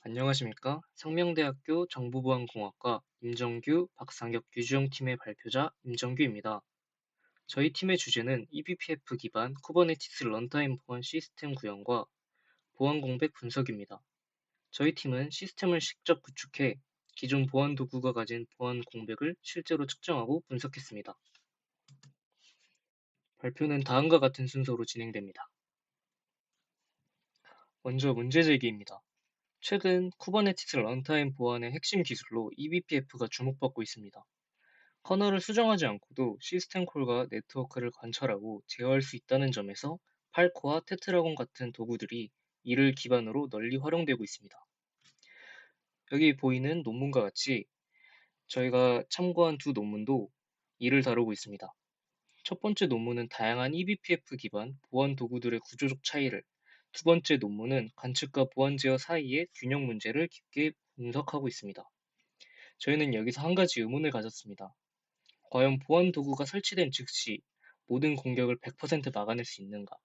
안녕하십니까? 상명대학교 정보보안공학과 임정규, 박상혁, 유주영 팀의 발표자 임정규입니다. 저희 팀의 주제는 eBPF 기반 쿠버네티스 런타임 보안 시스템 구현과 보안 공백 분석입니다. 저희 팀은 시스템을 직접 구축해 기존 보안 도구가 가진 보안 공백을 실제로 측정하고 분석했습니다. 발표는 다음과 같은 순서로 진행됩니다. 먼저 문제 제기입니다. 최근 쿠버네티스 런타임 보안의 핵심 기술로 eBPF가 주목받고 있습니다. 커널을 수정하지 않고도 시스템 콜과 네트워크를 관찰하고 제어할 수 있다는 점에서 팔코와 테트라곤 같은 도구들이 이를 기반으로 널리 활용되고 있습니다. 여기 보이는 논문과 같이 저희가 참고한 두 논문도 이를 다루고 있습니다. 첫 번째 논문은 다양한 eBPF 기반 보안 도구들의 구조적 차이를, 두 번째 논문은 관측과 보안 제어 사이의 균형 문제를 깊게 분석하고 있습니다. 저희는 여기서 한 가지 의문을 가졌습니다. 과연 보안 도구가 설치된 즉시 모든 공격을 100% 막아낼 수 있는가?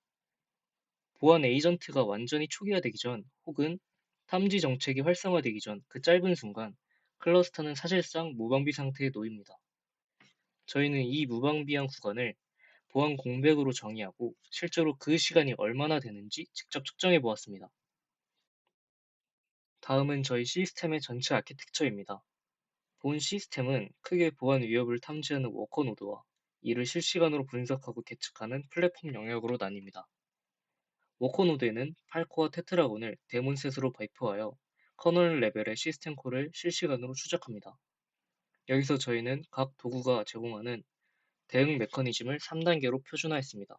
보안 에이전트가 완전히 초기화되기 전 혹은 탐지 정책이 활성화되기 전 그 짧은 순간 클러스터는 사실상 무방비 상태에 놓입니다. 저희는 이 무방비한 구간을 보안 공백으로 정의하고 실제로 그 시간이 얼마나 되는지 직접 측정해 보았습니다. 다음은 저희 시스템의 전체 아키텍처입니다. 본 시스템은 크게 보안 위협을 탐지하는 워커 노드와 이를 실시간으로 분석하고 계측하는 플랫폼 영역으로 나뉩니다. 워커 노드에는 팔코와 테트라곤을 데몬셋으로 발표하여 커널 레벨의 시스템 콜을 실시간으로 추적합니다. 여기서 저희는 각 도구가 제공하는 대응 메커니즘을 3단계로 표준화했습니다.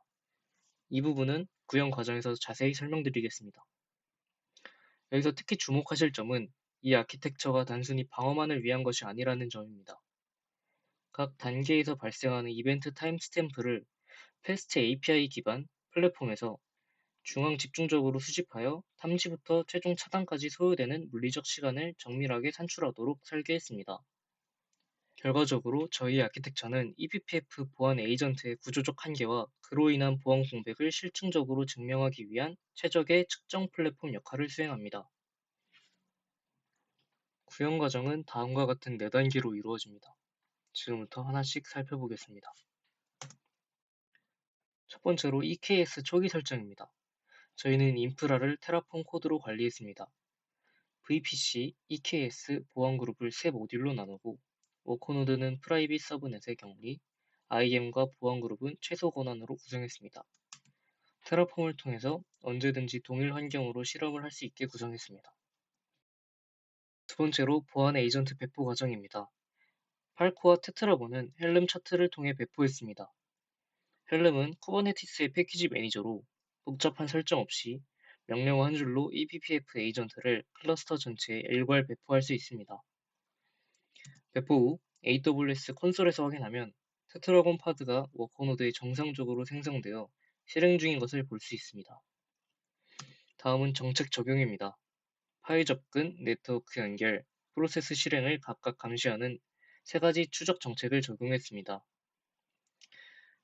이 부분은 구현 과정에서 자세히 설명드리겠습니다. 여기서 특히 주목하실 점은 이 아키텍처가 단순히 방어만을 위한 것이 아니라는 점입니다. 각 단계에서 발생하는 이벤트 타임스탬프를 패스트 API 기반 플랫폼에서 중앙 집중적으로 수집하여 탐지부터 최종 차단까지 소요되는 물리적 시간을 정밀하게 산출하도록 설계했습니다. 결과적으로 저희 아키텍처는 eBPF 보안 에이전트의 구조적 한계와 그로 인한 보안 공백을 실증적으로 증명하기 위한 최적의 측정 플랫폼 역할을 수행합니다. 구현 과정은 다음과 같은 4단계로 이루어집니다. 지금부터 하나씩 살펴보겠습니다. 첫 번째로 EKS 초기 설정입니다. 저희는 인프라를 테라폼 코드로 관리했습니다. VPC, EKS 보안 그룹을 세 모듈로 나누고 워커노드는 프라이빗 서브넷의 격리, IAM과 보안 그룹은 최소 권한으로 구성했습니다. 테라폼을 통해서 언제든지 동일 환경으로 실험을 할 수 있게 구성했습니다. 두 번째로 보안 에이전트 배포 과정입니다. 팔코와 테트라곤은 헬름 차트를 통해 배포했습니다. 헬름은 쿠버네티스의 패키지 매니저로 복잡한 설정 없이 명령어 한 줄로 eBPF 에이전트를 클러스터 전체에 일괄 배포할 수 있습니다. 배포 후 AWS 콘솔에서 확인하면 테트라곤 파드가 워커노드에 정상적으로 생성되어 실행 중인 것을 볼 수 있습니다. 다음은 정책 적용입니다. 파일 접근, 네트워크 연결, 프로세스 실행을 각각 감시하는 세 가지 추적 정책을 적용했습니다.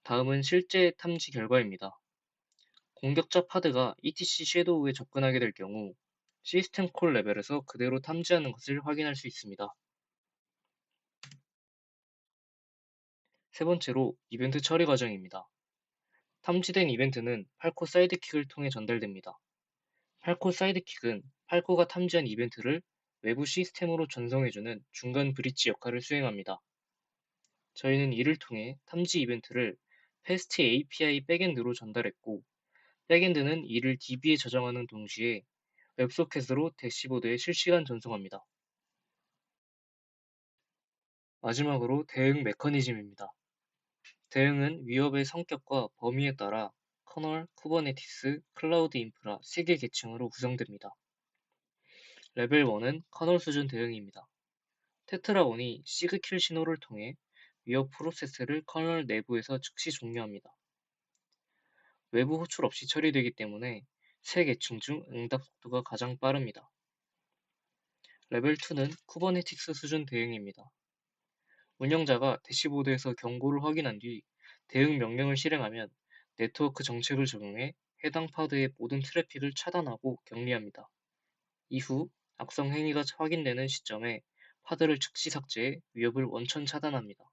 다음은 실제 탐지 결과입니다. 공격자 파드가 ETC 섀도우에 접근하게 될 경우 시스템 콜 레벨에서 그대로 탐지하는 것을 확인할 수 있습니다. 세 번째로 이벤트 처리 과정입니다. 탐지된 이벤트는 팔코 사이드킥을 통해 전달됩니다. 팔코 사이드킥은 팔코가 탐지한 이벤트를 외부 시스템으로 전송해주는 중간 브릿지 역할을 수행합니다. 저희는 이를 통해 탐지 이벤트를 패스트 API 백엔드로 전달했고, 백엔드는 이를 DB에 저장하는 동시에 웹소켓으로 대시보드에 실시간 전송합니다. 마지막으로 대응 메커니즘입니다. 대응은 위협의 성격과 범위에 따라 커널, 쿠버네티스, 클라우드 인프라 3개 계층으로 구성됩니다. 레벨 1은 커널 수준 대응입니다. 테트라곤이 시그킬 신호를 통해 위협 프로세스를 커널 내부에서 즉시 종료합니다. 외부 호출 없이 처리되기 때문에 세 계층 중 응답 속도가 가장 빠릅니다. 레벨 2는 쿠버네티스 수준 대응입니다. 운영자가 대시보드에서 경고를 확인한 뒤 대응 명령을 실행하면 네트워크 정책을 적용해 해당 파드의 모든 트래픽을 차단하고 격리합니다. 이후 악성 행위가 확인되는 시점에 파드를 즉시 삭제해 위협을 원천 차단합니다.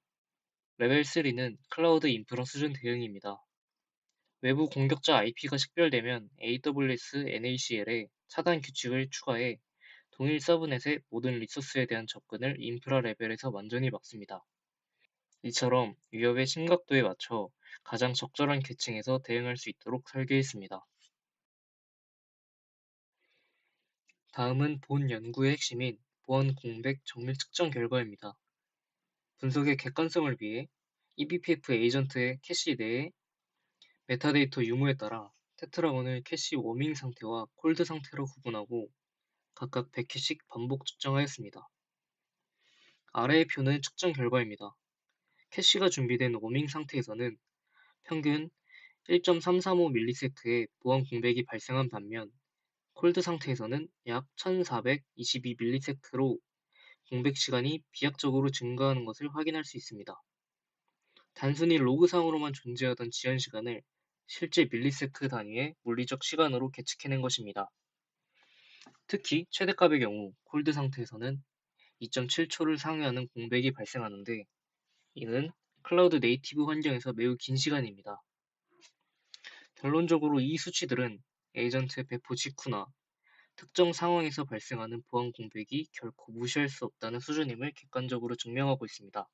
레벨 3는 클라우드 인프라 수준 대응입니다. 외부 공격자 IP가 식별되면 AWS NACL에 차단 규칙을 추가해 동일 서브넷의 모든 리소스에 대한 접근을 인프라 레벨에서 완전히 막습니다. 이처럼 위협의 심각도에 맞춰 가장 적절한 계층에서 대응할 수 있도록 설계했습니다. 다음은 본 연구의 핵심인 보안 공백 정밀 측정 결과입니다. 분석의 객관성을 위해 eBPF 에이전트의 캐시 내에 메타데이터 유무에 따라 테트라곤을 캐시 워밍 상태와 콜드 상태로 구분하고 각각 100회씩 반복 측정하였습니다. 아래의 표는 측정 결과입니다. 캐시가 준비된 워밍 상태에서는 평균 1.335ms의 보안 공백이 발생한 반면 콜드 상태에서는 약 1422ms로 공백 시간이 비약적으로 증가하는 것을 확인할 수 있습니다. 단순히 로그상으로만 존재하던 지연 시간을 실제 밀리세크 단위의 물리적 시간으로 계측해낸 것입니다. 특히 최대값의 경우 콜드 상태에서는 2.7초를 상회하는 공백이 발생하는데 이는 클라우드 네이티브 환경에서 매우 긴 시간입니다. 결론적으로 이 수치들은 에이전트의 배포 직후나 특정 상황에서 발생하는 보안 공백이 결코 무시할 수 없다는 수준임을 객관적으로 증명하고 있습니다.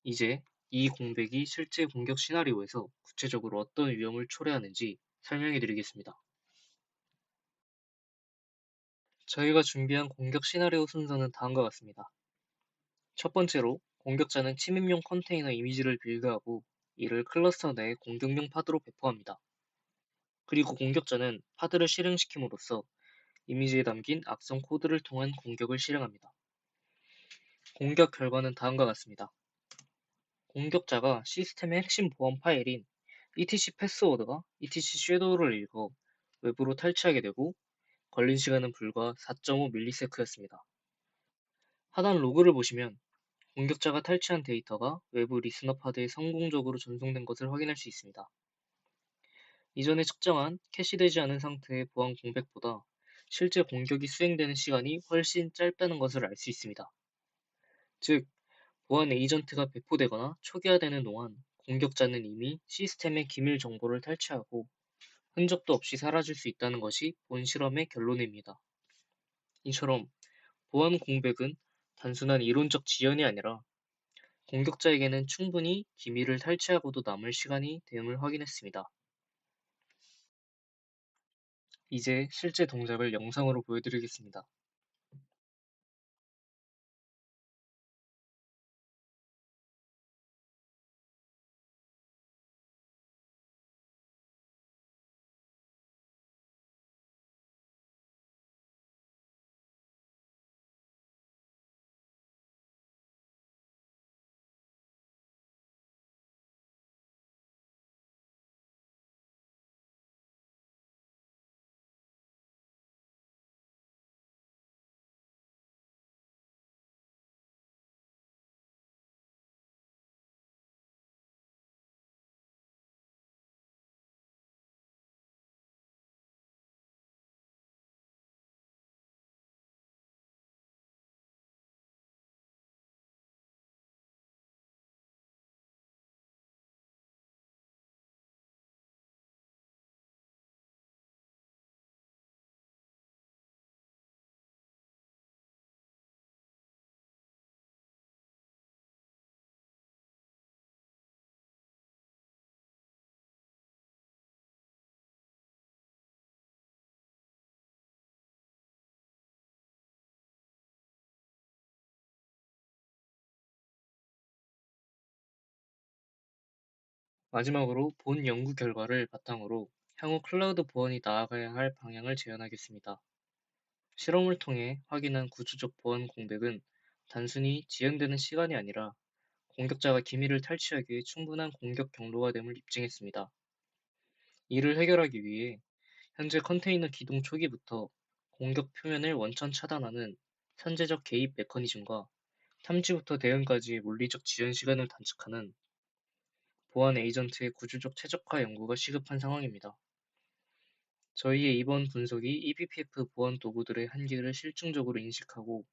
이제 이 공백이 실제 공격 시나리오에서 구체적으로 어떤 위험을 초래하는지 설명해 드리겠습니다. 저희가 준비한 공격 시나리오 순서는 다음과 같습니다. 첫 번째로 공격자는 침입용 컨테이너 이미지를 빌드하고 이를 클러스터 내에 공격용 파드로 배포합니다. 그리고 공격자는 파드를 실행시킴으로써 이미지에 담긴 악성 코드를 통한 공격을 실행합니다. 공격 결과는 다음과 같습니다. 공격자가 시스템의 핵심 보안 파일인 etc 패스워드가 etc 섀도우를 읽어 외부로 탈취하게 되고 걸린 시간은 불과 4.5ms였습니다. 하단 로그를 보시면 공격자가 탈취한 데이터가 외부 리스너 파드에 성공적으로 전송된 것을 확인할 수 있습니다. 이전에 측정한 캐시되지 않은 상태의 보안 공백보다 실제 공격이 수행되는 시간이 훨씬 짧다는 것을 알 수 있습니다. 즉, 보안 에이전트가 배포되거나 초기화되는 동안 공격자는 이미 시스템의 기밀 정보를 탈취하고 흔적도 없이 사라질 수 있다는 것이 본 실험의 결론입니다. 이처럼 보안 공백은 단순한 이론적 지연이 아니라 공격자에게는 충분히 기밀을 탈취하고도 남을 시간이 됨을 확인했습니다. 이제 실제 동작을 영상으로 보여드리겠습니다. 마지막으로 본 연구 결과를 바탕으로 향후 클라우드 보안이 나아가야 할 방향을 제안하겠습니다. 실험을 통해 확인한 구조적 보안 공백은 단순히 지연되는 시간이 아니라 공격자가 기밀을 탈취하기에 충분한 공격 경로가 됨을 입증했습니다. 이를 해결하기 위해 현재 컨테이너 기동 초기부터 공격 표면을 원천 차단하는 선제적 개입 메커니즘과 탐지부터 대응까지의 물리적 지연 시간을 단축하는 보안 에이전트의 구조적 최적화 연구가 시급한 상황입니다. 저희의 이번 분석이 eBPF 보안 도구들의 한계를 실증적으로 인식하고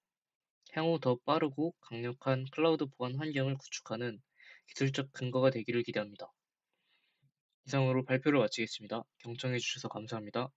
향후 더 빠르고 강력한 클라우드 보안 환경을 구축하는 기술적 근거가 되기를 기대합니다. 이상으로 발표를 마치겠습니다. 경청해 주셔서 감사합니다.